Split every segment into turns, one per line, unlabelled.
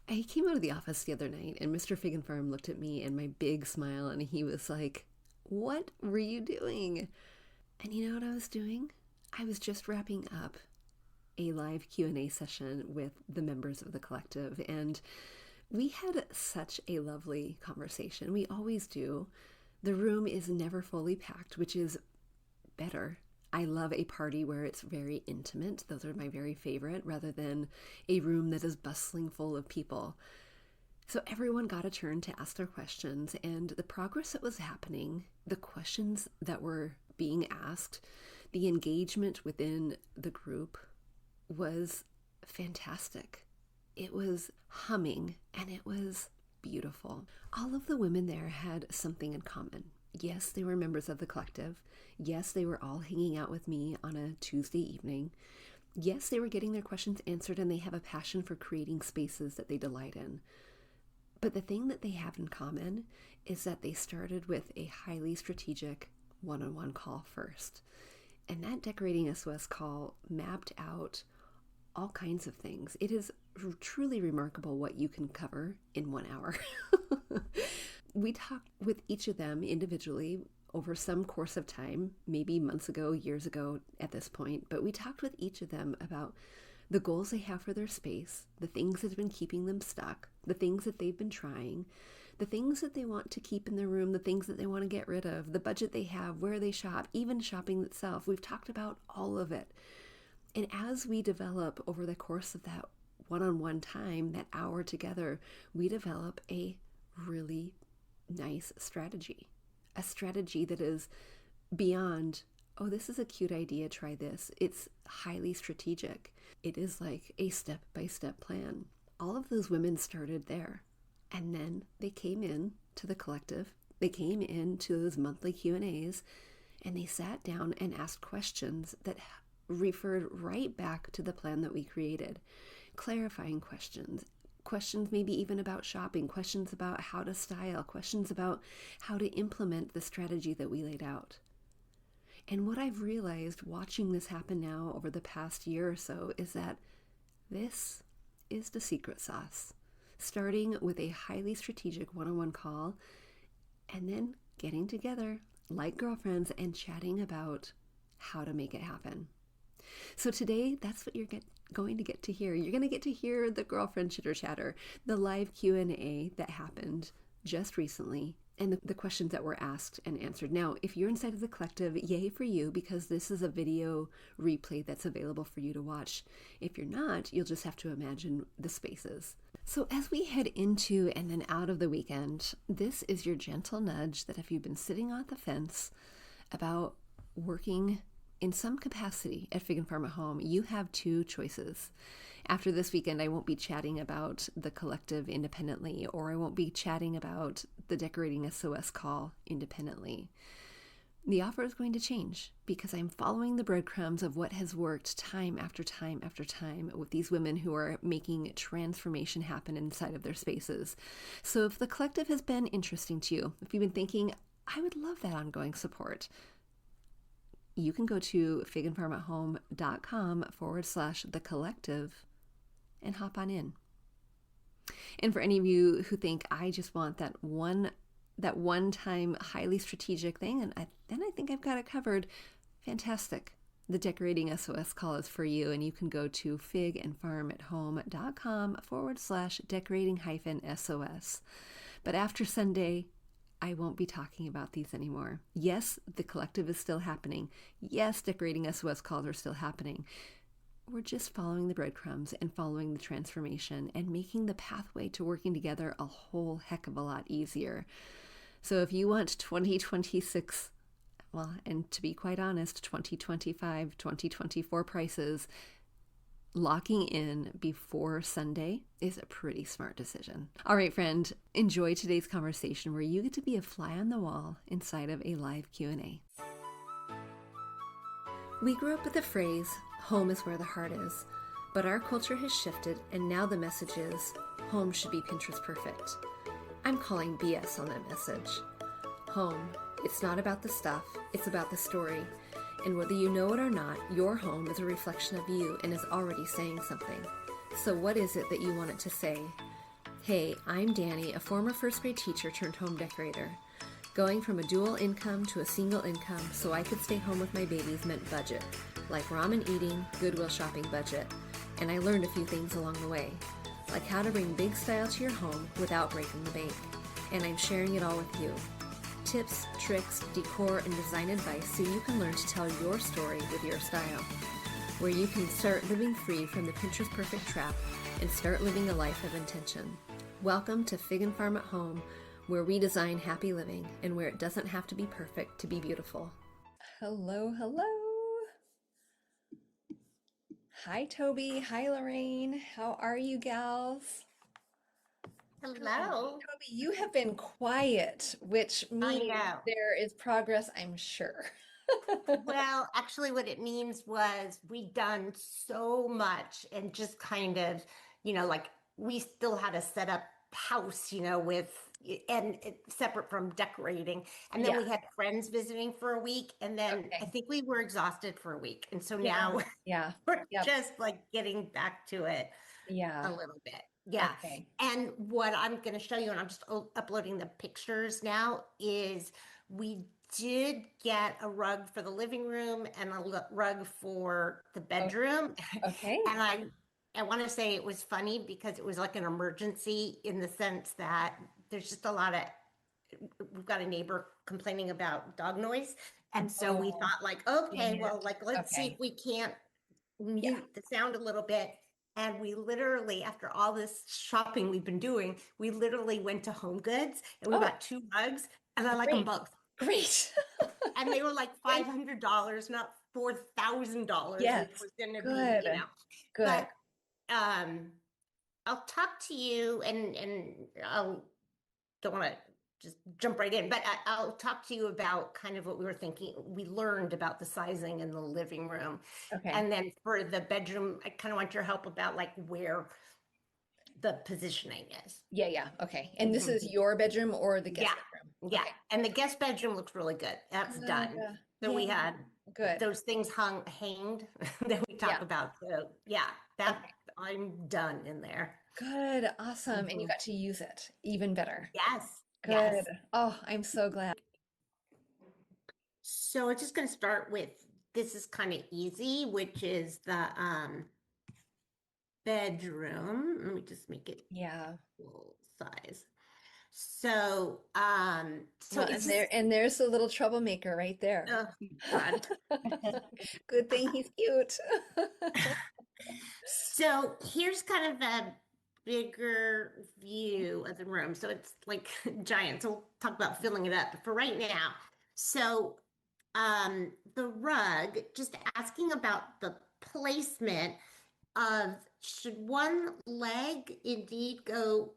I came out of the office the other night and Mr. Fig and Farm looked at me and my big smile and he was like, "What were you doing?" And you know what I was doing? I was just wrapping up a live Q&A session with the members of the collective, and we had such a lovely conversation. We always do. The room is never fully packed, which is better. I love a party where it's very intimate. Those are my very favorite, rather than a room that is bustling full of people. So everyone got a turn to ask their questions, and the progress that was happening, the questions that were being asked, the engagement within the group was fantastic. It was humming and it was beautiful. All of the women there had something in common. Yes, they were members of the collective. Yes, they were all hanging out with me on a Tuesday evening. Yes, they were getting their questions answered and they have a passion for creating spaces that they delight in. But the thing that they have in common is that they started with a highly strategic one-on-one call first. And that Decorating SOS call mapped out all kinds of things. It is truly remarkable what you can cover in 1 hour. We talked with each of them individually over some course of time, maybe months ago, years ago at this point, but we talked with each of them about the goals they have for their space, the things that have been keeping them stuck, the things that they've been trying, the things that they want to keep in their room, the things that they want to get rid of, the budget they have, where they shop, even shopping itself. We've talked about all of it. And as we develop over the course of that one-on-one time, that hour together, we develop a really nice strategy, a strategy that is beyond, oh, this is a cute idea, try this. It's highly strategic. It is like a step-by-step plan. All of those women started there, and then they came in to the collective. They came into those monthly Q&As, and they sat down and asked questions that referred right back to the plan that we created. Clarifying questions maybe even about shopping, questions about how to style, questions about how to implement the strategy that we laid out. And what I've realized watching this happen now over the past year or so is that this is the secret sauce. Starting with a highly strategic one-on-one call and then getting together like girlfriends and chatting about how to make it happen. So today, that's what you're going to get to hear. You're going to get to hear the girlfriend chitter chatter, the live Q&A that happened just recently, and the questions that were asked and answered. Now, if you're inside of the collective, yay for you, because this is a video replay that's available for you to watch. If you're not, you'll just have to imagine the spaces. So as we head into and then out of the weekend, this is your gentle nudge that if you've been sitting on the fence about working in some capacity at Fig and Farm at Home, you have two choices. After this weekend, I won't be chatting about the collective independently, or I won't be chatting about the Decorating SOS call independently. The offer is going to change because I'm following the breadcrumbs of what has worked time after time after time with these women who are making transformation happen inside of their spaces. So if the collective has been interesting to you, if you've been thinking, I would love that ongoing support, you can go to figandfarmathome.com/the collective and hop on in. And for any of you who think I just want that one-time highly strategic thing, and then I think I've got it covered, fantastic. The Decorating SOS call is for you, and you can go to figandfarmathome.com/decorating-SOS. But after Sunday, I won't be talking about these anymore. Yes, the collective is still happening. Yes, Decorating SOS calls are still happening. We're just following the breadcrumbs and following the transformation and making the pathway to working together a whole heck of a lot easier. So if you want 2026, well, and to be quite honest, 2025, 2024 prices, locking in before Sunday is a pretty smart decision. All right, friend, enjoy today's conversation where you get to be a fly on the wall inside of a live Q&A. We grew up with the phrase, home is where the heart is, but our culture has shifted and now the message is, home should be Pinterest perfect. I'm calling BS on that message. Home, it's not about the stuff, it's about the story. And whether you know it or not, your home is a reflection of you and is already saying something. So what is it that you want it to say? Hey, I'm Danny, a former first grade teacher turned home decorator. Going from a dual income to a single income so I could stay home with my babies meant budget, like ramen eating, Goodwill shopping budget, and I learned a few things along the way, like how to bring big style to your home without breaking the bank, and I'm sharing it all with you. Tips, tricks, decor, and design advice so you can learn to tell your story with your style, where you can start living free from the Pinterest perfect trap and start living a life of intention. Welcome to Fig and Farm at Home, where we design happy living and where it doesn't have to be perfect to be beautiful. Hello, hello. Hi, Toby. Hi, Lorraine. How are you, gals?
Hello.
Toby, you have been quiet, which
I
means
know.
there is progress, I'm sure.
Well, actually, what it means was we done so much and just kind of, like we still had to set up house, with separate from decorating. And then
Yeah.
we had friends visiting for a week. And then I
Okay.
think we were exhausted for a week. And so
Yeah.
now
Yeah.
we're
Yep.
just like getting back to it
Yeah.
a little bit. Yeah.
Okay.
And what I'm going to show you, and I'm just uploading the pictures now, is we did get a rug for the living room and a rug for the
O-
bedroom.
Okay.
And I want to say it was funny because it was like an emergency in the sense that there's just a lot of, we've got a neighbor complaining about dog noise. And so we
Oh,
thought like,
dang
okay, well,
it.
like, let's see if
Okay.
we can't
Yeah.
mute the sound a little bit. And we literally, after all this shopping we've been doing, we literally went to Home Goods and we
Oh,
bought two rugs and I like them
great.
both.
Great.
And they were like
Okay.
$500, not $4,000, which
Yes.
was going to be,
Good. Good.
but um, I'll talk to you and I'll don't want to just jump right in, but I'll talk to you about kind of what we were thinking. We learned about the sizing in the living room.
Okay.
And then for the bedroom, I kind of want your help about like where the positioning is.
Yeah, yeah. Okay. And this
Mhm.
is your bedroom or the
Yeah.
guest bedroom?
Yeah.
Okay.
And the guest bedroom looks really good. That's
Good.
done. So
Yeah.
we had
Good.
those things hanged that we talk
Yeah.
about. So yeah, that
Okay.
I'm done in there.
Good. Awesome. And you
Mhm.
got to use it even better.
Yes.
Good.
Yes.
Oh, I'm so glad.
So it's just going to start with this is kind of easy, which is the bedroom. Let me just make it
Yeah.
full size. So so
Well,
it's
and
just
there's a little troublemaker right there.
oh God.
Good thing he's cute.
So here's kind of a bigger view of the room. So it's like giant. So we'll talk about filling it up. But for right now, so the rug, just asking about the placement of should one leg indeed go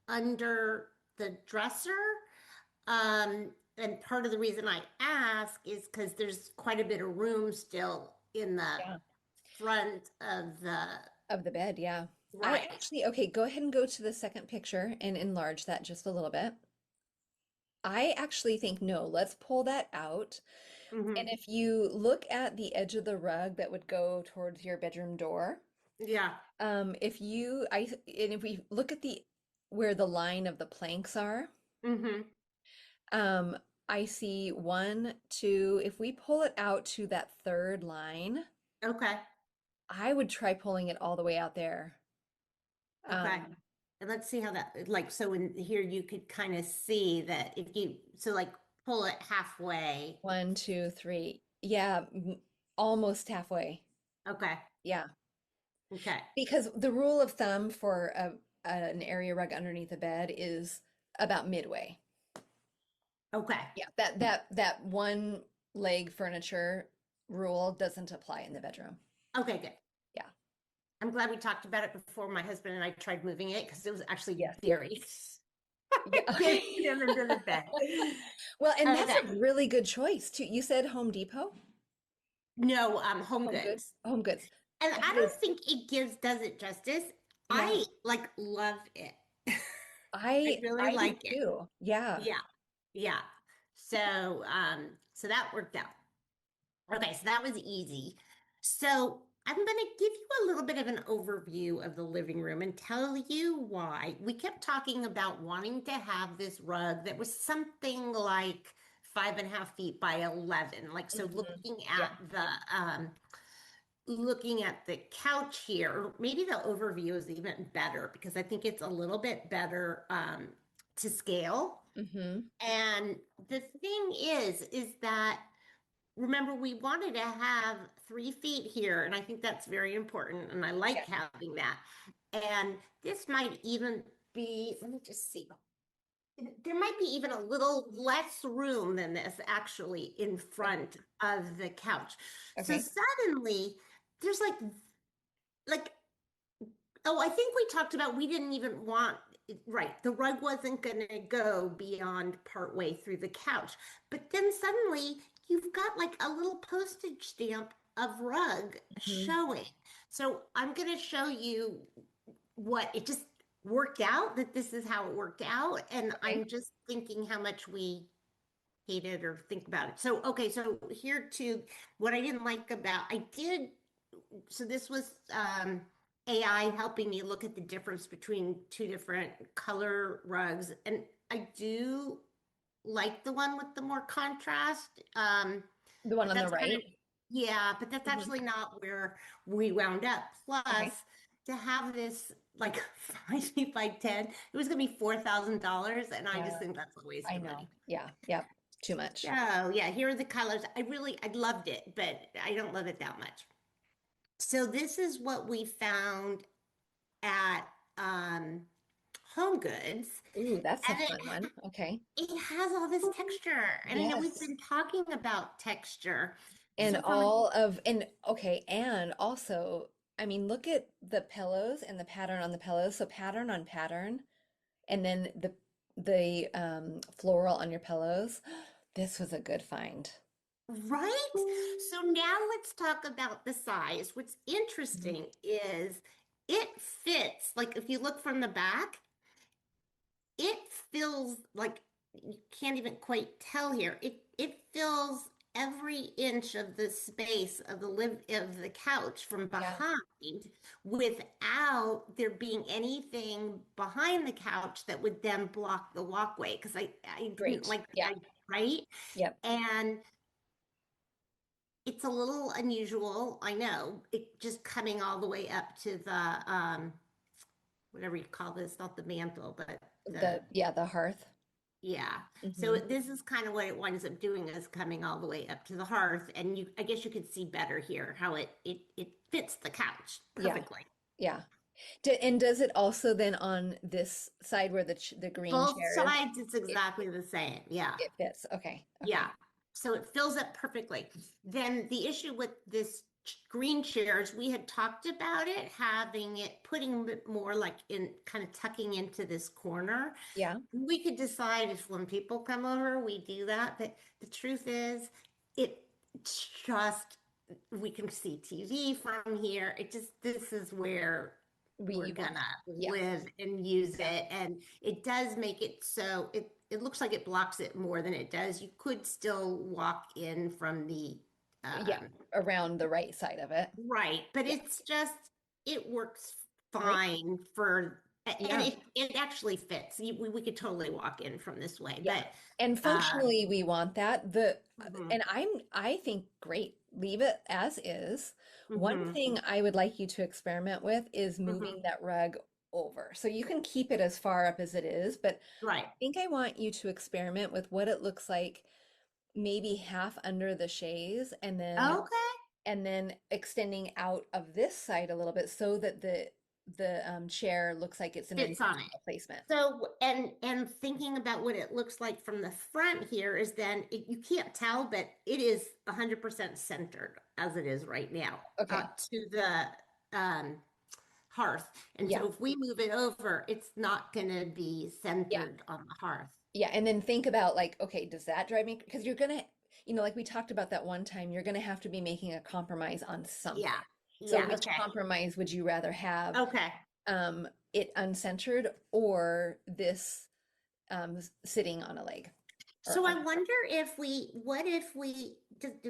under the dresser? And part of the reason I ask is because there's quite a bit of room still in the
Yeah.
front of the
Of the bed, yeah. I
right.
actually, okay, go ahead and go to the second picture and enlarge that just a little bit. I actually think no, let's pull that out. And
Hmm.
if you look at the edge of the rug that would go towards your bedroom door,
Yeah.
and if we look at the where the line of the planks are,
Hmm.
um, I see one, two. If we pull it out to that third line,
Okay.
I would try pulling it all the way out there.
Okay.
Um,
And let's see how that like so in here you could kind of see that if you so like pull it halfway.
One, two, three. Yeah, almost halfway.
Okay.
Yeah.
Okay.
Because the rule of thumb for an area rug underneath a bed is about midway.
Okay.
Yeah, that one leg furniture rule doesn't apply in the bedroom.
Okay, good.
Yeah.
I'm glad we talked about it before my husband and I tried moving it because it was actually
Yes.
very
Yeah.
getting
Okay.
him into the bed.
Well, and that's
Okay.
a really good choice too. You said Home Depot?
No, Home
Home Goods?
Goods.
Home Goods.
And
Home
I
Goods.
don't think it does it justice.
Yeah.
I like love it. I really
I do
like it.
too. Yeah.
Yeah. Yeah. So so that worked out. Okay, so that was easy. So I'm going to give you a little bit of an overview of the living room and tell you why. We kept talking about wanting to have this rug that was something like 5.5 feet by 11. Like, so
Hmm.
looking
Yeah.
at the couch here, or maybe the overview is even better because I think it's a little bit better to scale.
Hmm.
And the thing is that remember, we wanted to have 3 feet here, and I think that's very important, and I
Yeah.
like having that. And this might even be, let me just see. There might be even a little less room than this actually in
Okay.
front of the couch. So
Okay.
suddenly there's like oh, I think we talked about we didn't even want, right, the rug wasn't going to go beyond partway through the couch. But then suddenly you've got like a little postage stamp of rug
Hmm.
showing. So I'm going to show you what it just worked out, that this is how it worked out. And
Okay.
I'm just thinking how much we hate it or think about it. So, okay, so here too, what I didn't like about, I did so this was AI helping me look at the difference between two different color rugs. And I do like the one with the more contrast.
The one
But
on the
that's kind of,
right.
yeah, but that's
Hmm.
actually not where we wound up. Plus,
Okay.
to have this like 5 feet by 10, it was going to be $4,000. And I just
Yeah,
think that's a waste
I
of
know.
money.
Yeah. Yep. Too much.
Oh, yeah, here are the colors. I loved it, but I don't love it that much. So this is what we found at Home Goods,
Ooh, that's a
and
fun one. Okay.
it has all this texture. And I know we've
Yes.
been talking about texture.
And
So from a
all of, and okay, and also, I mean, look at the pillows and the pattern on the pillows. So pattern on pattern, and then the floral on your pillows. This was a good find.
right, so now let's talk about the size. What's
Mhm.
interesting is it fits. Like if you look from the back, it feels like you can't even quite tell here. It fills every inch of the space of the couch from
Yeah,
behind without there being anything behind the couch that would then block the walkway. Because I didn't
great.
like the
Yeah.
idea, right?
Yep.
And it's a little unusual, I know. It just coming all the way up to the whatever you call this, not the mantle, but the
The hearth.
yeah. So
Hmm.
this is kind of what it winds up doing is coming all the way up to the hearth. And I guess you could see better here how it fits the couch
Yeah.
perfectly.
Yeah. And does it also then on this side where the green
Both
chair is,
sides, it's
it
exactly the same. Yeah.
it fits. Okay.
Yeah.
Okay.
So it fills up perfectly. Then the issue with this green chairs, we had talked about it, having it, putting it more like in kind of tucking into this corner.
Yeah.
We could decide if when people come over, we do that. But the truth is, it just, we can see TV from here. It just, this is where we're
You want
gonna
it. Yeah.
live and use
Yeah.
it. And it does make it so it looks like it blocks it more than it does. You could still walk in from the
Yeah.
um,
Around the right side of it.
right, but
Yeah.
it's just it works
Right.
fine for and
Yeah.
it actually fits. We could totally walk in from this way,
Yeah.
but
And
uh
functionally, we want that. The
mhm,
and I think great. Leave it as is. One
mhm,
thing I would like you to experiment with is
mhm,
moving that rug over. So you can keep it as far up as it is, but I
right.
think I want you to experiment with what it looks like maybe half under the chaise
Okay,
and then extending out of this side a little bit so that the chair looks like it's an
fits on it.
intentional placement.
So, and thinking about what it looks like from the front here is then you can't tell, but it is 100% centered as it is right now
Okay.
up to the hearth. And
Yeah.
so if we move it over, it's not going to be
Yeah.
centered on the hearth.
Yeah, and then think about like, okay, does that drive me? Because you're gonna, like we talked about that one time, you're gonna have to be making a compromise on
Yeah.
something. So
Yeah.
which
Okay.
compromise would you rather have,
Okay.
it uncentered or this sitting on a leg or
So I
on?
wonder if what if we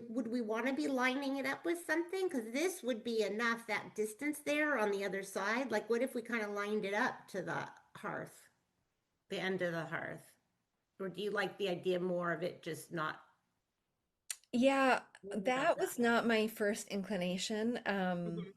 would we want to be lining it up with something? Because this would be enough, that distance there on the other side. Like, what if we kind of lined it up to the hearth, the end of the hearth? Or do you like the idea more of it just not
Yeah,
lined up
that
that
was not my first inclination.
way?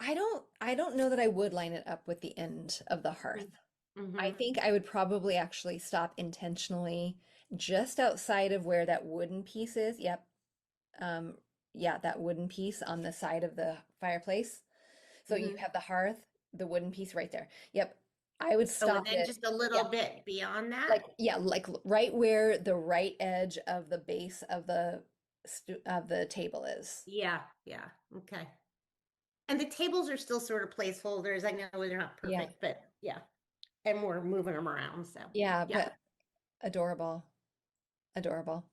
I don't know that I would line it up with the end of the hearth.
Mhm.
I
Mhm.
think I would probably actually stop intentionally just outside of where that wooden piece is. Yep. Um, yeah, that wooden piece on the side of the fireplace. So you
Mhm.
have the hearth, the wooden piece right there. Yep. I would
Oh, and
stop
then
it.
just a little
Yep.
bit beyond that?
Like, yeah, like right where the right edge of the base of the table is.
Yeah, yeah. Okay. And the tables are still sort of placeholders. I know they're not
Yeah.
perfect, but yeah. And we're moving them around, so
Yeah,
yeah.
but adorable. Adorable.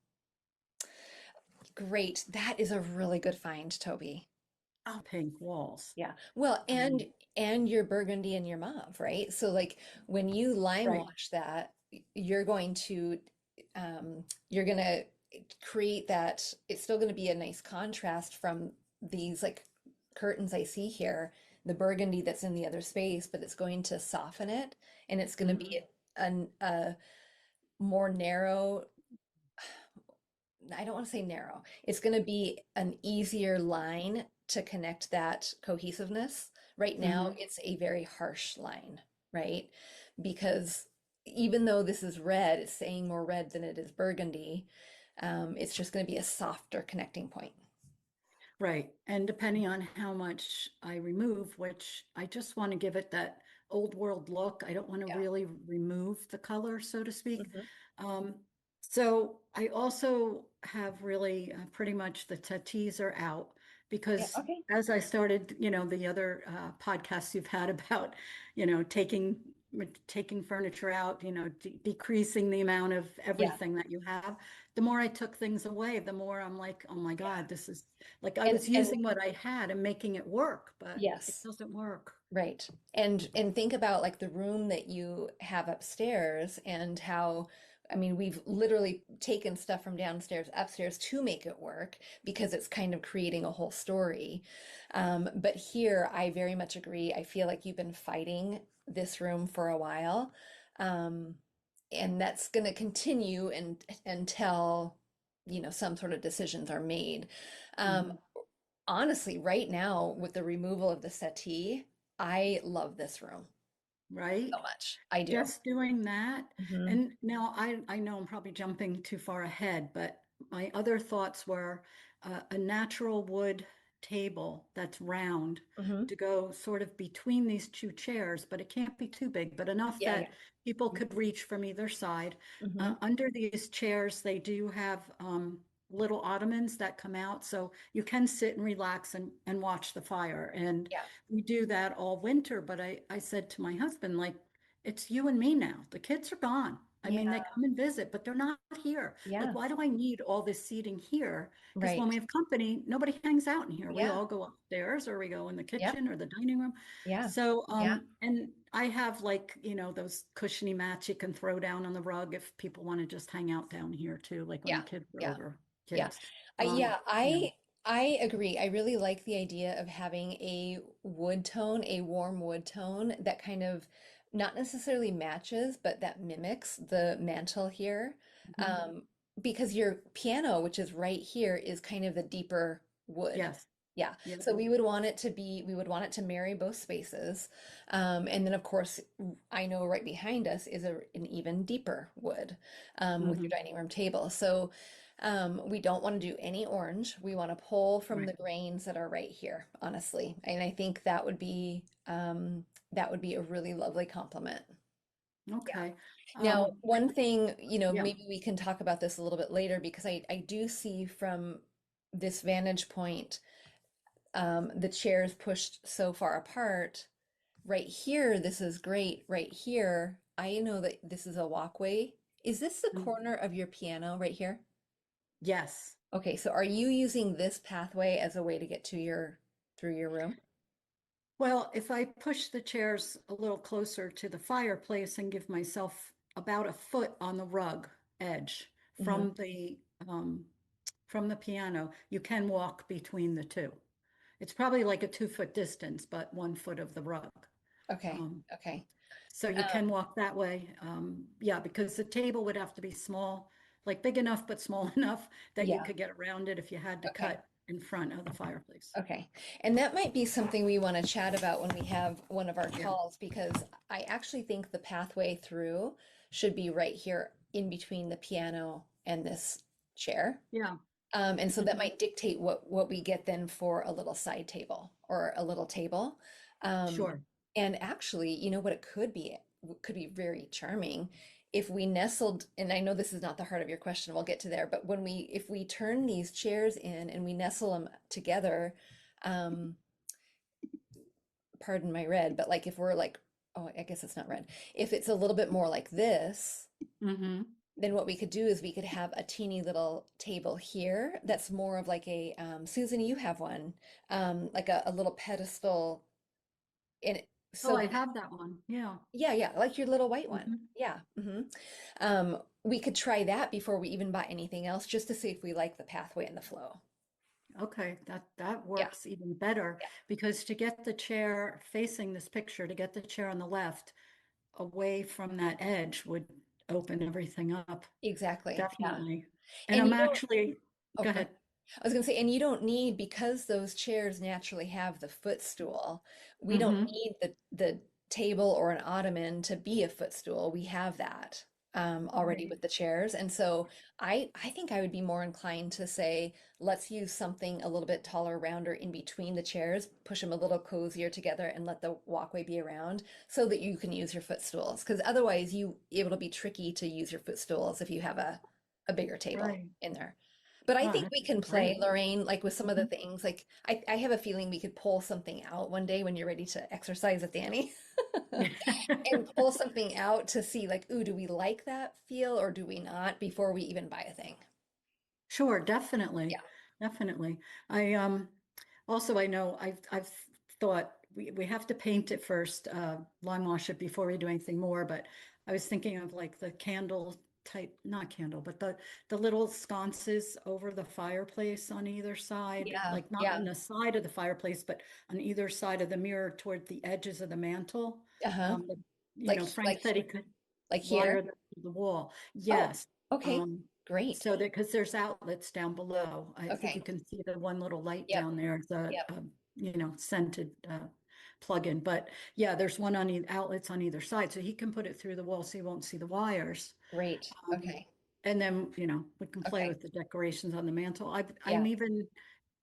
Great. That is a really good find, Toby.
Oh,
Pink walls.
Yeah. Well, and
Um,
and your burgundy and your mauve, right? So like when you lime
right.
wash that, you're going to you're gonna create that it's still gonna be a nice contrast from these like curtains I see here, the burgundy that's in the other space, but it's going to soften it and it's gonna be
mhm.
a more narrow I don't want to say narrow. It's going to be an easier line to connect that cohesiveness. Right now,
Hmm.
it's a very harsh line, right? Because even though this is red, it's saying more red than it is burgundy. It's just going to be a softer connecting point.
Right. And depending on how much I remove, which I just want to give it that old world look, I don't want to
Yeah.
really remove the color, so to speak.
Mhm.
Um, so I also have really pretty much the tattoos are out
Yeah.
because
Okay.
as I started, the other podcasts you've had about, taking furniture out, decreasing the amount of
Yeah.
everything that you have, the more I took things away, the more I'm like, oh my
Yeah.
God, this is like I was
And
using what I had and making it work, but it
yes.
doesn't work.
Right. And think about like the room that you have upstairs and how, I mean, we've literally taken stuff from downstairs upstairs to make it work because it's kind of creating a whole story. But here, I very much agree. I feel like you've been fighting this room for a while. Um, and that's going to continue until, some sort of decisions are made. Um,
Mhm.
Honestly, right now, with the removal of the settee, I love this room so
Right?
much. I do.
Just doing that.
Hmm.
And now I know I'm probably jumping too far ahead, but my other thoughts were a natural wood table that's round
Hmm.
to go sort of between these two chairs, but it can't be too big, but enough
Yeah, yeah.
that people could reach from either side.
Hmm.
Under these chairs, they do have little ottomans that come out, so you can sit and relax and watch the fire. And
Yeah,
we do that all winter, but I said to my husband, like, it's you and me now. The kids are gone. I mean, they
yeah,
come and visit, but they're not here. Like,
yeah.
why do I need all this seating here? Because when
Right.
we have company, nobody hangs out in here. We
Yeah.
all go upstairs or we go in the
Yep.
kitchen or the dining room.
Yeah.
So,
Yeah.
and I have like, those cushiony mats you can throw down on the rug if people want to just hang out down here too, like when the
Yeah.
kids are
Yeah.
over,
Yeah.
kids.
Yeah,
You know,
I agree. I really like the idea of having a wood tone, a warm wood tone that kind of not necessarily matches, but that mimics the mantle here.
mhm.
Um, because your piano, which is right here, is kind of the deeper wood.
Yes.
Yeah.
Yeah.
So we would want it to marry both spaces. And then of course, I know right behind us is an even deeper wood with your
Hmm.
dining room table. So we don't want to do any orange. We want to pull from
Right.
the grains that are right here, honestly. And I think that would be a really lovely compliment. Yeah.
Okay.
Now,
Um,
one thing,
yeah.
maybe we can talk about this a little bit later because I do see from this vantage point, the chairs pushed so far apart. Right here, this is great. Right here, I know that this is a walkway. Is this the
Mm.
corner of your piano right here?
Yes.
Okay, so are you using this pathway as a way to get to through your room?
Well, if I push the chairs a little closer to the fireplace and give myself about a foot on the rug, edge
Hmm.
from the piano. You can walk between the two. It's probably like a 2 foot distance, but 1 foot of the rug.
Okay.
Um,
Okay.
so you can walk that way. Yeah, because the table would have to be small, like big enough, but small enough that you
Yeah.
could get around it if you had to
Okay.
cut in front of the fireplace.
Okay. And that might be something we want to chat about when we have one of our
Yeah.
calls, because I actually think the pathway through should be right here in between the piano and this chair.
Yeah.
And so that
Mhm.
might dictate what we get then for a little side table or a little table. Um,
Sure.
and actually, you know what it could be very charming if we nestled, and I know this is not the heart of your question, we'll get to there, but if we turn these chairs in and we nestle them together, um, pardon my red, but like if we're like, oh, I guess it's not red. If it's a little bit more like this,
Hmm.
then what we could do is we could have a teeny little table here that's more of like a Susan, you have one, like a little pedestal in it,
Oh,
so
I
that
have that one. Yeah.
yeah, yeah, like your little white one.
Hmm.
Yeah. We could try that before we even buy anything else, just to see if we like the pathway and the flow.
Okay, that
Yeah,
works even better
yeah,
because to get the chair facing this picture, to get the chair on the left away from that edge would open everything up.
exactly. Yeah.
Definitely. And
And
I'm
you don't,
actually,
oh,
go
go
ahead.
ahead. I was going to say, and you don't need, because those chairs naturally have the footstool, we don't
Hmm.
need the table or an ottoman to be a footstool. We have that already
Right.
with the chairs. And so I think I would be more inclined to say, let's use something a little bit taller, rounder in between the chairs, push them a little cozier together and let the walkway be around so that you can use your footstools. Because otherwise it'll be tricky to use your footstools if you have a bigger table
Right.
in there. But I
Oh,
think
that's
we can play,
great.
Lorraine, like with some of the
Mhm.
things. Like I have a feeling we could pull something out one day when you're ready to exercise with Danny and pull something out to see like, ooh, do we like that feel or do we not before we even buy a thing?
Sure, definitely.
Yeah.
Definitely. I also I know I've thought we have to paint it first, lime wash it before we do anything more, but I was thinking of like the candle type, not candle, but the little sconces over the fireplace on either side,
Yeah.
like not on
Yeah.
the side of the fireplace, but on either side of the mirror toward the edges of the mantle.
Uh-huh.
Um, the-
Like
Frank said he could
like here.
wire them to the wall.
Oh,
Yes.
okay.
Um,
Great.
so that because there's outlets down below, I think you
Okay.
can see the one little light
Yep.
down there, the
Yep.
scented plug-in. But yeah, there's one on outlets on either side, so he can put it through the wall so you won't see the wires.
Great.
Um,
Okay.
and then we can play
Okay.
with the decorations on the mantle. I'm
Yeah.
even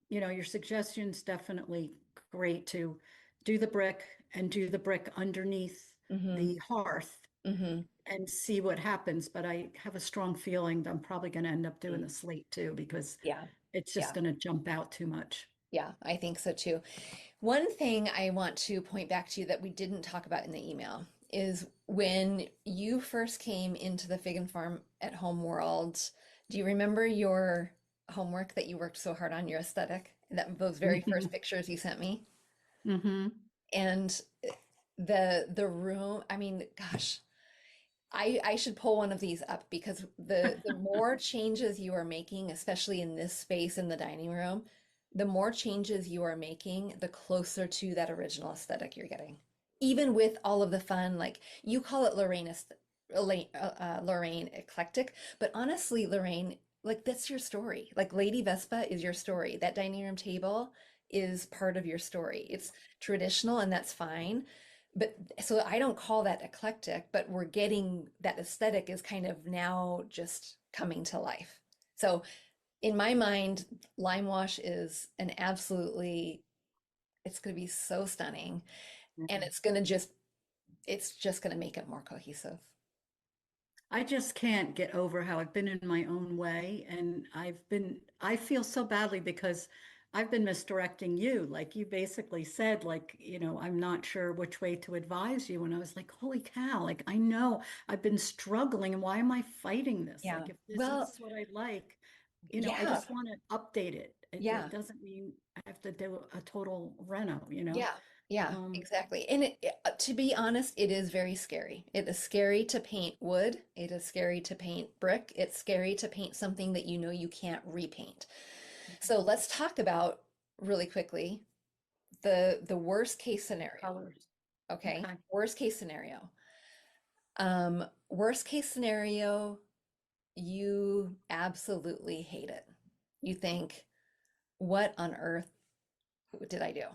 your suggestion's definitely great to do the brick and do the brick underneath
Mm-hmm.
the hearth
Mm-hmm.
and see what happens. But I have a strong feeling that I'm probably going to end up doing the slate too because
Yeah.
it's just
Yeah.
going to jump out too much.
Yeah. I think so too. One thing I want to point back to that we didn't talk about in the email is when you first came into the Fig and Farm at Home world, do you remember your homework that you worked so hard on, your aesthetic? Those very first pictures you sent me?
Hmm.
And the room, I mean, gosh, I should pull one of these up because the more changes you are making, especially in this space in the dining room, the more changes you are making, the closer to that original aesthetic you're getting. Even with all of the fun, like you call it Lorraine eclectic, but honestly, Lorraine, like that's your story. Like Lady Vespa is your story. That dining room table is part of your story. It's traditional and that's fine. But so I don't call that eclectic, but we're getting that aesthetic is kind of now just coming to life. So in my mind, Lime Wash is an absolutely, it's going to be so stunning and it's just going to make it more cohesive.
I just can't get over how I've been in my own way. And I feel so badly because I've been misdirecting you. Like you basically said, like, I'm not sure which way to advise you. And I was like, holy cow, like I know I've been struggling. And why am I fighting this?
Yeah.
Like, if this
Well,
is what I like, I
yeah.
just want to update it. It
Yeah.
doesn't mean I have to do a total reno.
Yeah. Yeah,
Um,
exactly. And to be honest, it is very scary. It is scary to paint wood. It is scary to paint brick. It's scary to paint something that you know you can't repaint. So let's talk about really quickly the worst case
the
scenario.
colors.
Okay.
Okay.
Worst case scenario. Worst case scenario, you absolutely hate it. You think, what on earth did I do?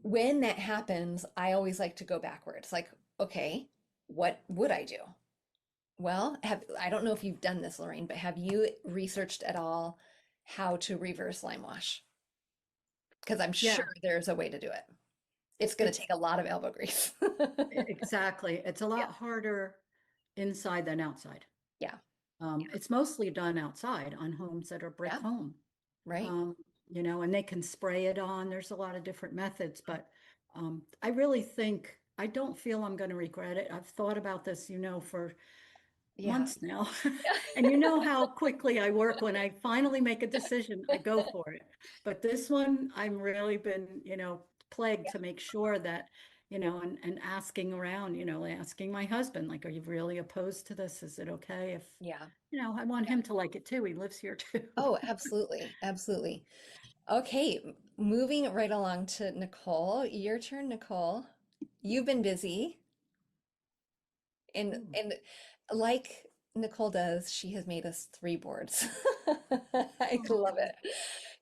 When that happens, I always like to go backwards. Like, okay, what would I do? Well, I don't know if you've done this, Lorraine, but have you researched at all how to reverse lime wash? Because I'm sure
Yeah,
there's a way to do it. It's going to
it's
take a lot of elbow grease.
exactly. It's a
Yeah,
lot harder inside than outside.
yeah,
It's mostly done outside on homes that are brick
yeah,
home.
right.
um, and they can spray it on. There's a lot of different methods, but I really think I don't feel I'm going to regret it. I've thought about this, for
Yeah.
months now. And you know how quickly I work when I finally make a decision, I go for it. But this one, I'm really been, plagued to make sure that, and asking around, asking my husband, like, are you really opposed to this? Is it okay if,
Yeah.
I want him to like it too. He lives here too.
Oh, absolutely. Absolutely. Okay, moving right along to Nicole. Your turn, Nicole. You've been busy
Ooh.
and like Nicole does, she has made us three boards. I love
Oh,
it.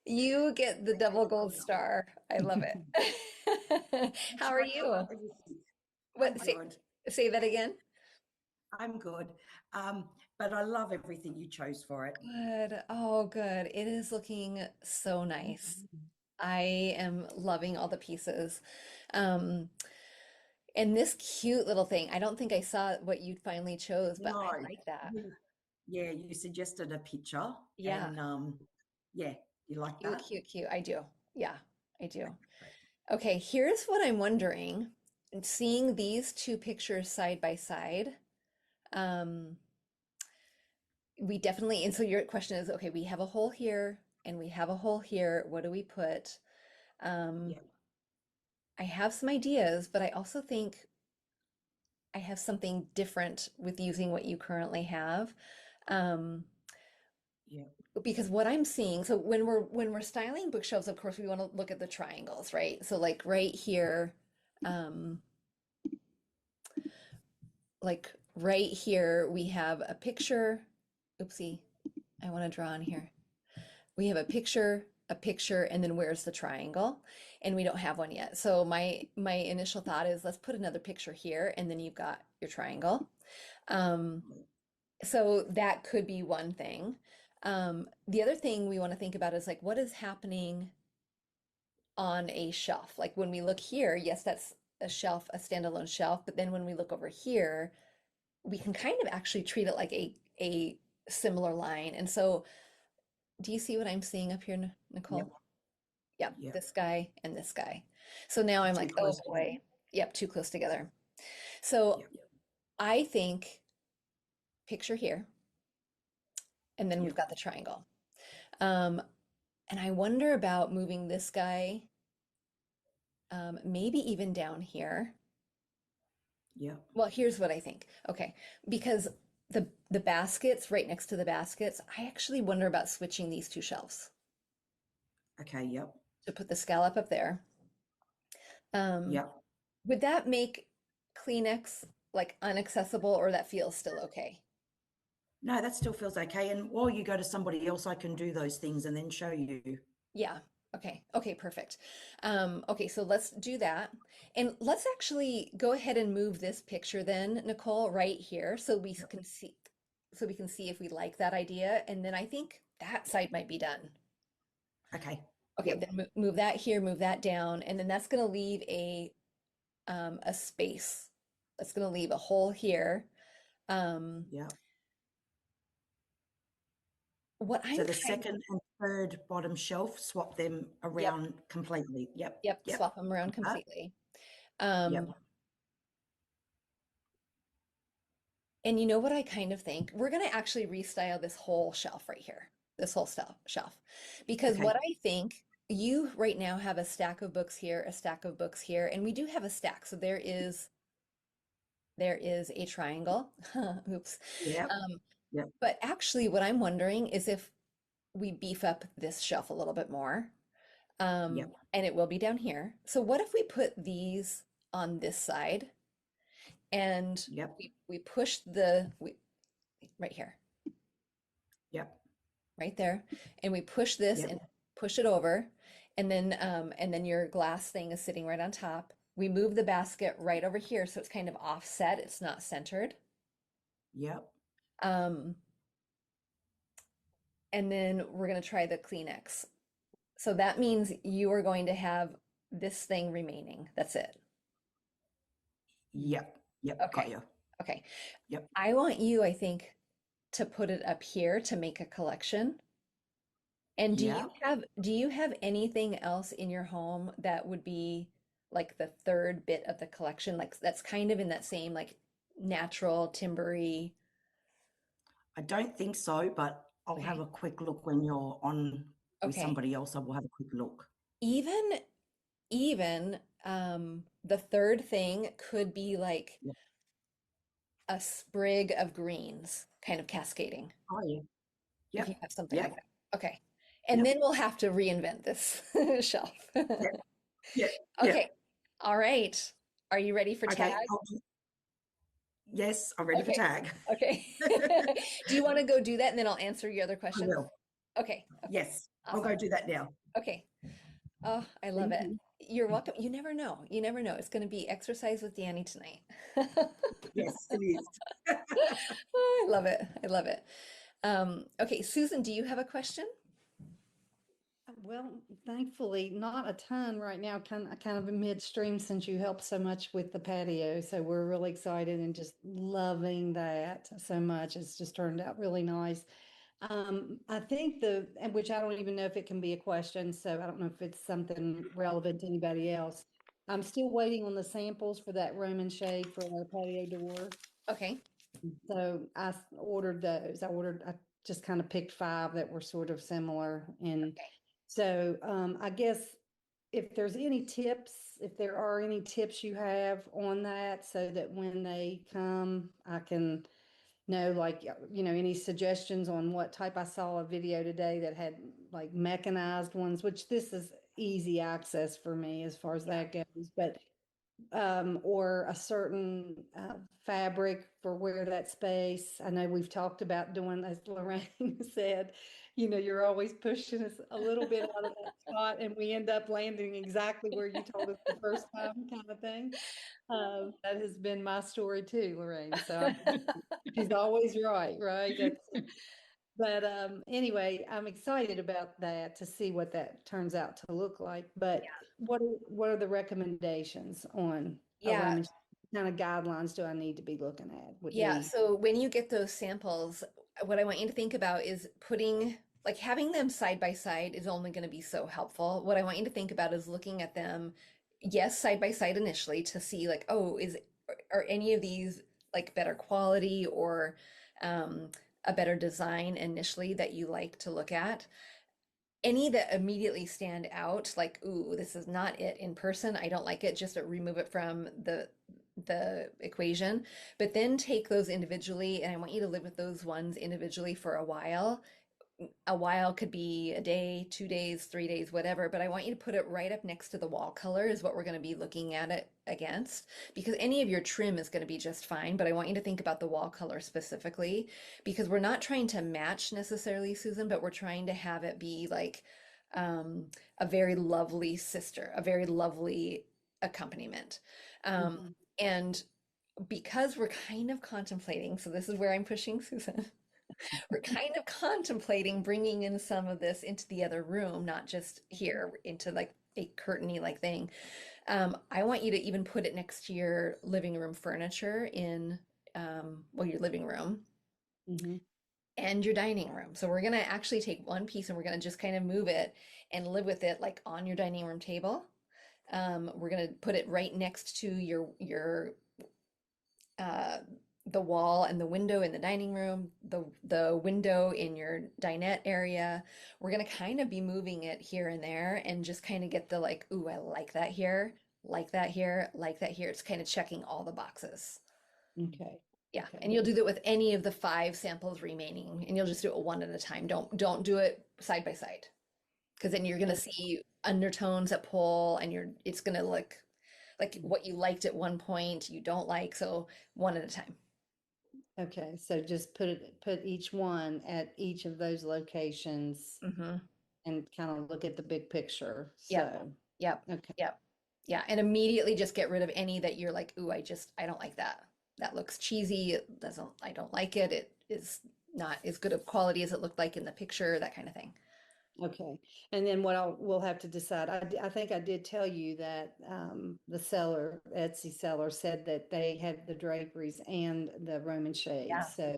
You get the
I
double gold
love that
star. I love
one.
it. How
Would you
are
like to
you?
everything? I'm
What,
good.
say that again?
I'm good. But I love everything you chose for it.
Good. Oh, good. It is looking so nice.
Mhm.
I am loving all the pieces. Um, and this cute little thing, I don't think I saw what you finally chose, but I
No,
like that.
you, yeah, you suggested a picture,
Yeah,
and yeah, you like
cute,
that?
cute, cute. I do. Yeah, I do.
Great.
Okay, here's what I'm wondering. Seeing these two pictures side by side, um, we definitely, and so your question is, okay, we have a hole here and we have a hole here. What do we put? Um,
Yeah,
I have some ideas, but I also think I have something different with using what you currently have. Um,
yeah,
because what I'm seeing, so when we're styling bookshelves, of course, we want to look at the triangles, right? So like right here, um, like right here, we have a picture. Oopsie, I want to draw on here. We have a picture, and then where's the triangle? And we don't have one yet. So my initial thought is let's put another picture here, and then you've got your triangle. Um, so that could be one thing. The other thing we want to think about is like what is happening on a shelf. Like when we look here, yes, that's a shelf, a standalone shelf, but then when we look over here, we can kind of actually treat it like a similar line. And so, do you see what I'm seeing up here,
yep,
Nicole? Yep,
yep.
this guy and this guy. So now I'm
Too
like, oh
close together.
boy, yep, too close together. So
Yep,
I think picture here, and then we've
yep,
got the triangle. Um, and I wonder about moving this guy, maybe even down here.
yep.
Well, here's what I think. Okay, because the baskets right next to the baskets, I actually wonder about switching these two shelves
Okay, yep,
to put the scallop up there. Um,
yep.
would that make Kleenex like inaccessible or that feels still okay?
No, that still feels okay. And while you go to somebody else, I can do those things and then show you.
Yeah. Okay. Okay, perfect. Okay, so let's do that. And let's actually go ahead and move this picture then, Nicole, right here
Yep.
so we can see if we like that idea. And then I think that side might be done.
Okay,
Okay,
yep,
then move that here, move that down, and then that's going to leave a space. That's going to leave a hole here. Um,
yep.
what
So
I'm
the
kind
second and third bottom shelf, swap them
Yep,
around completely. Yep,
yep,
yep,
swap them around
like that.
completely. Um,
Yep.
and you know what I kind of think? We're going to actually restyle this whole shelf right here, this whole shelf, because what
Okay.
I think you right now have a stack of books here, a stack of books here, and we do have a stack. So there is a triangle. Oops.
Yep.
Um,
Yep.
but actually, what I'm wondering is if we beef up this shelf a little bit more,
Yep.
and it will be down here. So what if we put these on this side and
Yep.
we push right here,
Yep.
right there, and we push this
Yep.
and push it over, and then your glass thing is sitting right on top. We move the basket right over here, so it's kind of offset. It's not centered.
Yep.
Um, and then we're going to try the Kleenex. So that means you are going to have this thing remaining. That's it.
Yep. Yep. Got
Okay.
you.
Okay.
Yep.
I want you, I think, to put it up here to make a collection. And
Yeah.
do you have anything else in your home that would be like the third bit of the collection? Like that's kind of in that same like natural timbery.
I don't think so, but I'll
Okay.
have a quick look when you're on with
Okay.
somebody else. I will have a quick look.
Even the third thing could be like
Yep.
a sprig of greens kind of cascading,
Oh, yeah.
if you
Yep.
have something like
Yep.
that. Okay. And
Yep.
then we'll have to reinvent this shelf.
Yep. Yep.
Okay.
Yep.
All right. Are you ready for
Okay.
tag?
Yes, I'm ready for
Okay.
tag.
Okay. Do you want to go do that and then I'll answer your other
I
questions?
will.
Okay. Okay.
Yes, I'll
Awesome.
go do that now.
Okay. Oh, I love
Thank
it.
you.
You're welcome. You never know. You never know. It's going to be exercise with Danny tonight.
Yes, it is.
I love it. I love it. Okay, Susan, do you have a question?
Well, thankfully, not a ton right now, kind of midstream since you helped so much with the patio. So we're really excited and just loving that so much. It's just turned out really nice. I think and which I don't even know if it can be a question, so I don't know if it's something relevant to anybody else. I'm still waiting on the samples for that Roman shade for our patio door.
Okay.
So ordered those. I just kind of picked 5 that were sort of similar. And
Okay.
so I guess if there are any tips you have on that so that when they come, I can know, like, any suggestions on what type. I saw a video today that had like mechanized ones, which this is easy access for me as far as that goes, but or a certain fabric for where that space. I know we've talked about doing, as Lorraine said, you're always pushing us a little bit out of that spot, and we end up landing exactly where you told us the first time, kind of thing. That has been my story too, Lorraine. So she's always right, right? But anyway, I'm excited about that to see what that turns out to look like. But what are the recommendations on a
Yeah.
Roman? Kind of guidelines do I need to be looking at? Would
Yeah,
be
so when you get those samples, what I want you to think about is like having them side by side is only going to be so helpful. What I want you to think about is looking at them, yes, side by side initially to see like, oh, are any of these like better quality or um, a better design initially that you like to look at? Any that immediately stand out, like, ooh, this is not it in person, I don't like it, just remove it from the equation. But then take those individually, and I want you to live with those ones individually for a while. A while could be a day, 2 days, 3 days, whatever, but I want you to put it right up next to the wall color is what we're going to be looking at it against, because any of your trim is going to be just fine, but I want you to think about the wall color specifically, because we're not trying to match necessarily, Susan, but we're trying to have it be like um, a very lovely sister, a very lovely accompaniment.
Mhm.
And because we're kind of contemplating, so this is where I'm pushing Susan. We're kind of contemplating bringing in some of this into the other room, not just here into like a curtainy like thing. I want you to even put it next to your living room furniture in, well, your living room
Mhm.
and your dining room. So we're gonna actually take one piece and we're gonna just kind of move it and live with it like on your dining room table. We're gonna put it right next to your uh, the wall and the window in the dining room, the window in your dinette area. We're gonna kind of be moving it here and there and just kind of get the like, ooh, I like that here, like that here, like that here. It's kind of checking all the boxes.
Okay.
Yeah,
Okay.
and you'll do that with any of the 5 samples remaining, and you'll just do it one at a time. Don't do it side by side, because then you're gonna
Okay.
see undertones that pull, and it's gonna look like what you liked at one point you don't like. So one at a time.
Okay. So just put each one at each of those locations
Mm-hmm.
and kind of look at the big picture.
Yep.
So,
Yep.
okay.
Yep. Yeah. And immediately just get rid of any that you're like, ooh, I don't like that. That looks cheesy. I don't like it. It is not as good of quality as it looked like in the picture, that kind of thing.
Okay. And then we'll have to decide. I think I did tell you that the seller, Etsy seller, said that they had the draperies and the Roman
Yeah.
shades. So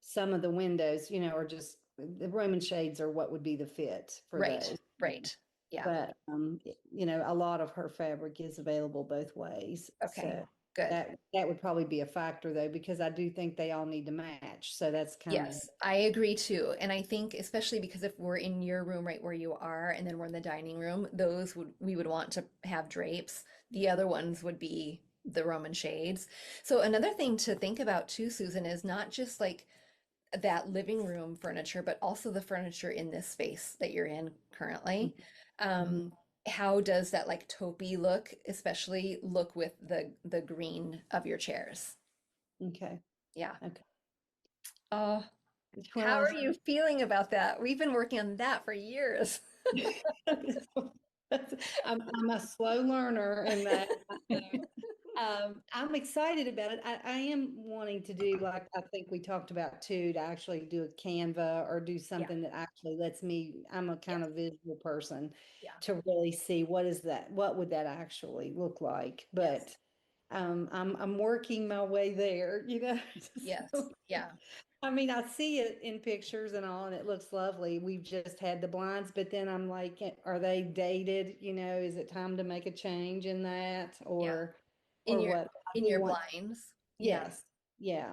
some of the windows, are just the Roman shades are what would be the fit for
Right.
those.
Right. Yeah.
But a lot of her fabric is available both ways.
Okay.
So
Good.
that would probably be a factor though, because I do think they all need to match. So that's kind of
Yes, I agree too. And I think especially because if we're in your room right where you are and then we're in the dining room, we would want to have drapes. The other ones would be the Roman shades. So another thing to think about too, Susan, is not just like that living room furniture, but also the furniture in this space that you're in currently.
Mhm.
Um, how does that like taupey look, especially look with the green of your chairs?
Okay.
Yeah.
Okay.
Oh, how
Well,
are you feeling about that? We've been working on that for years.
I'm a slow learner in that. I'm excited about it. I am wanting to do, like I think we talked about too, to actually do a Canva or do
Yeah,
something that actually lets me, I'm a
yeah,
kind of visual person,
yeah,
to really see what would that actually look like.
yes,
But I'm working my way there,
yes,
So,
yeah,
I mean, I see it in pictures and all, and it looks lovely. We've just had the blinds, but then I'm like, are they dated? Is it time to make a change in that,
yeah.
or
In your
what? I
in
do
your
want,
blinds. Yeah.
yes, yeah.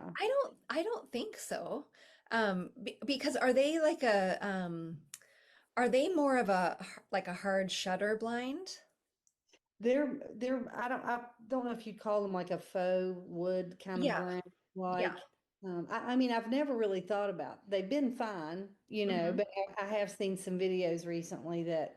I don't think so. Because are they more of like a hard shutter blind?
I don't know if you'd call them like a faux wood kind of
Yeah,
brand,
yeah.
like, I mean, I've never really thought about, they've been fine,
Hmm.
but I have seen some videos recently that,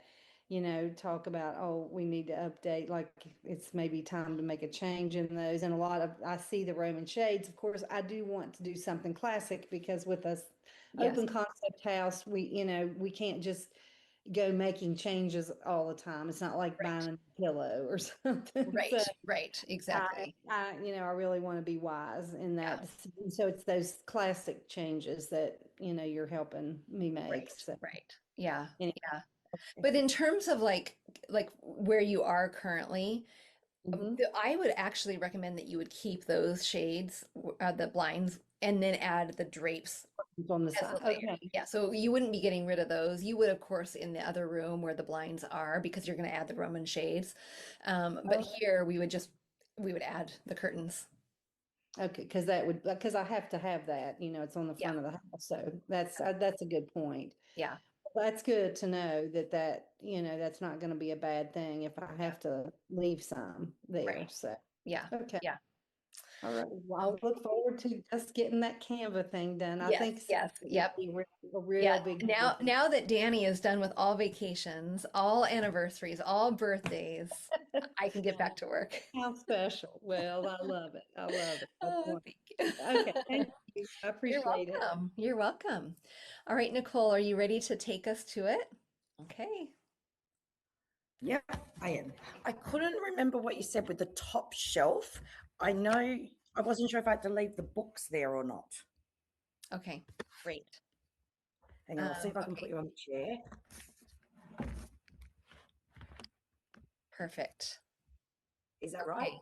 talk about, oh, we need to update, like it's maybe time to make a change in those. And I see the Roman shades. Of course, I do want to do something classic because with us
Yes.
open concept house, we can't just go making changes all the time. It's not like
Right.
buying a pillow or something. So
Right. Right. Exactly.
I really want to be wise in
Yeah.
that decision. So it's those classic changes that, you're helping me make.
Right.
So
Right. Yeah.
anyway.
Yeah. But in terms of like where you are currently,
Mhm.
I would actually recommend that you would keep those shades, the blinds, and then add the drapes
It's on the
as a
side.
layer.
Okay.
Yeah, so you wouldn't be getting rid of those. You would, of course, in the other room where the blinds are, because you're going to add the Roman shades. But
Oh,
here we would add the curtains.
okay. Because I have to have that, it's on the
Yeah,
front of the house. So that's a good point.
yeah,
That's good to know that's not going to be a bad thing if I
yeah,
have to leave some there.
right.
So,
Yeah,
okay.
yeah.
All right. Well, I
Okay.
look forward to just getting that Canva thing done. I
Yes,
think it's
yes,
going to
yep.
be a
Yeah,
real big deal.
now that Danny is done with all vacations, all anniversaries, all birthdays, I can get back to work.
How special. Well, I love it. I love it. That's
Oh,
wonderful.
thank you.
Okay. Thank you. I
You're
appreciate it.
welcome. You're welcome. All right, Nicole, are you ready to take us to it? Okay.
Yeah, I am. I couldn't remember what you said with the top shelf. I know I wasn't sure if I had to leave the books there or not.
Okay, great.
Hang on, I'll see if I can put
Okay,
you on the chair.
perfect.
Is that right?
Okay,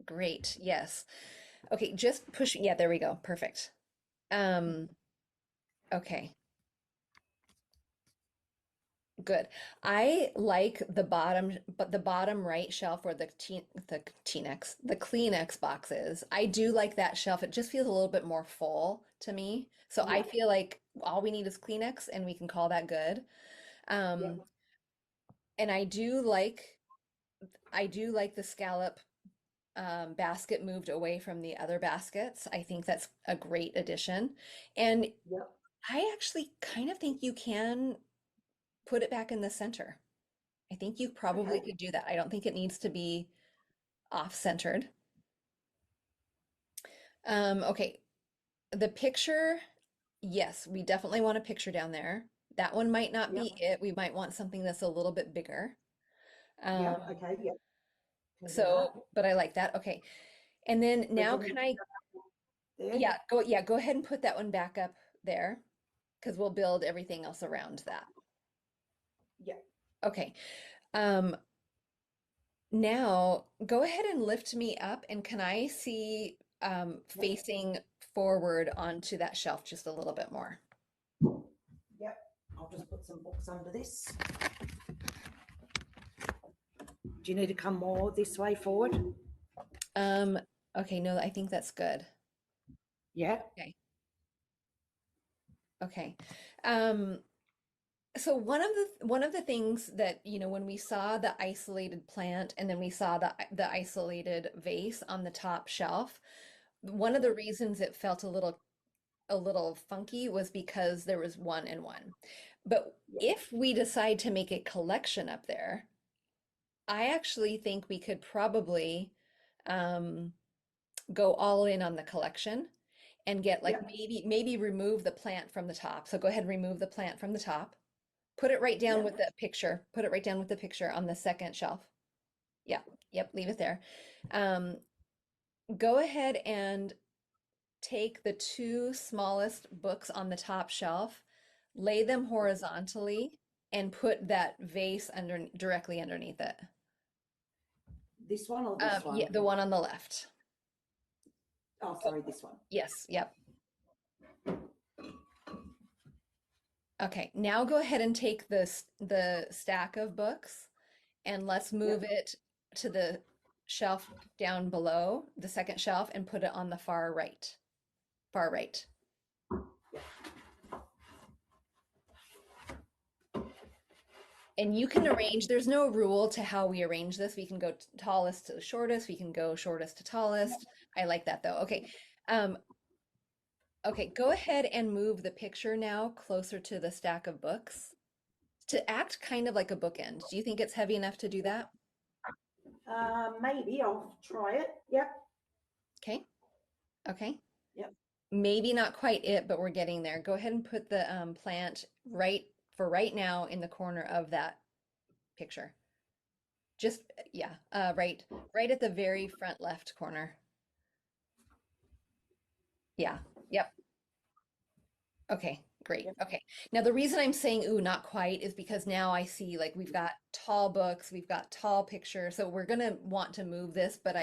great. Yes. Okay, just push. Yeah, there we go. Perfect. Um, okay. Good. I like the bottom, but the bottom right shelf where the Kleenex box is. I do like that shelf. It just feels a little bit more full to me. So I
Yeah,
feel like all we need is Kleenex and we can call that good.
yeah,
Um, and I do like the scallop basket moved away from the other baskets. I think that's a great addition. And
yeah.
I actually kind of think you can put it back in the center. I think you probably
Okay.
could do that. I don't think it needs to be off-centered. Okay, the picture, yes, we definitely want a picture down there. That one might not
Yep.
be it. We might want something that's a little bit bigger. Um,
Yep. Okay. Yep. Can do that.
so, but I like that. Okay. And then
We
now
can
can I,
there.
yeah, go ahead and put that one back up there because we'll build everything else around that.
Yep.
Okay. Um, Now, go ahead and lift me up, and can I see
Yep.
facing forward onto that shelf just a little bit more?
Yep. I'll just put some books under this. Do you need to come more this way forward?
Um, okay, no, I think that's good.
Yeah.
Okay. Okay. Um, so one of the things that, you know, when we saw the isolated plant and then we saw the isolated vase on the top shelf, one of the reasons it felt a little funky was because there was one and one. But
Yeah.
if we decide to make a collection up there, I actually think we could probably um, go all in on the collection and get like
Yep.
maybe remove the plant from the top. So go ahead and remove the plant from the top. Put it right down
Yep.
with the picture. Put it right down with the picture on the second shelf. Yep, yep, leave it there. Um, Go ahead and take the two smallest books on the top shelf, lay them horizontally, and put that vase directly underneath it.
This one or this one?
Yeah, the one on the left.
Oh, sorry, this one.
Yes, yep. Okay, now go ahead and take the stack of books and let's move it to the shelf down below, the second shelf, and put it on the far right. Far right. And you can arrange, there's no rule to how we arrange this. We can go tallest to the shortest, we can go shortest to tallest. I like that though. Okay. Okay, go ahead and move the picture now closer to the stack of books to act kind of like a bookend. Do you think it's heavy enough to do that?
Maybe I'll try it. Yep.
Okay. Okay.
Yep.
Maybe not quite it, but we're getting there. Go ahead and put the plant right now in the corner of that picture. Just, yeah, right at the very front left corner. Yeah, yep. Okay, great.
Yep.
Okay. Now the reason I'm saying ooh, not quite is because now I see like we've got tall books, we've got tall pictures. So we're gonna want to move this, but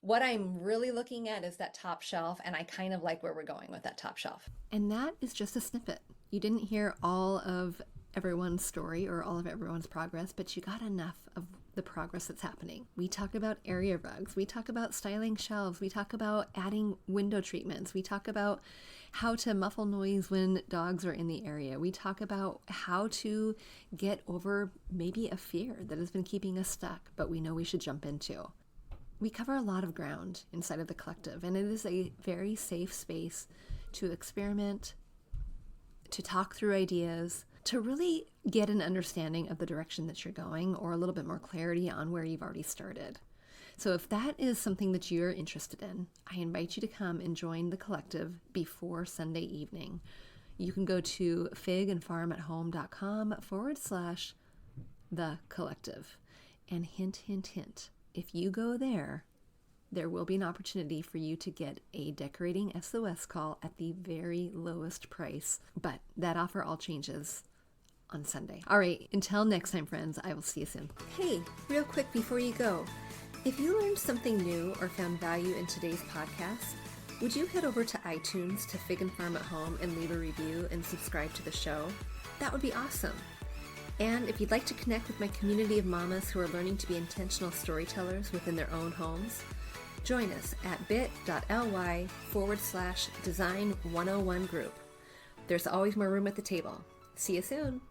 what I'm really looking at is that top shelf, and I kind of like where we're going with that top shelf. And that is just a snippet. You didn't hear all of everyone's story or all of everyone's progress, but you got enough of the progress that's happening. We talk about area rugs, we talk about styling shelves, we talk about adding window treatments, we talk about how to muffle noise when dogs are in the area. We talk about how to get over maybe a fear that has been keeping us stuck, but we know we should jump into. We cover a lot of ground inside of the collective, and it is a very safe space to experiment, to talk through ideas, to really get an understanding of the direction that you're going or a little bit more clarity on where you've already started. So if that is something that you're interested in, I invite you to come and join the collective before Sunday evening. You can go to figandfarmathome.com/the collective. And hint, hint, hint, if you go there, there will be an opportunity for you to get a decorating SOS call at the very lowest price. But that offer all changes on Sunday. All right, until next time, friends, I will see you soon. Hey, real quick before you go, if you learned something new or found value in today's podcast, would you head over to iTunes to Fig and Farm at Home and leave a review and subscribe to the show? That would be awesome. And if you'd like to connect with my community of mamas who are learning to be intentional storytellers within their own homes, join us at bit.ly/design101 group. There's always more room at the table. See you soon.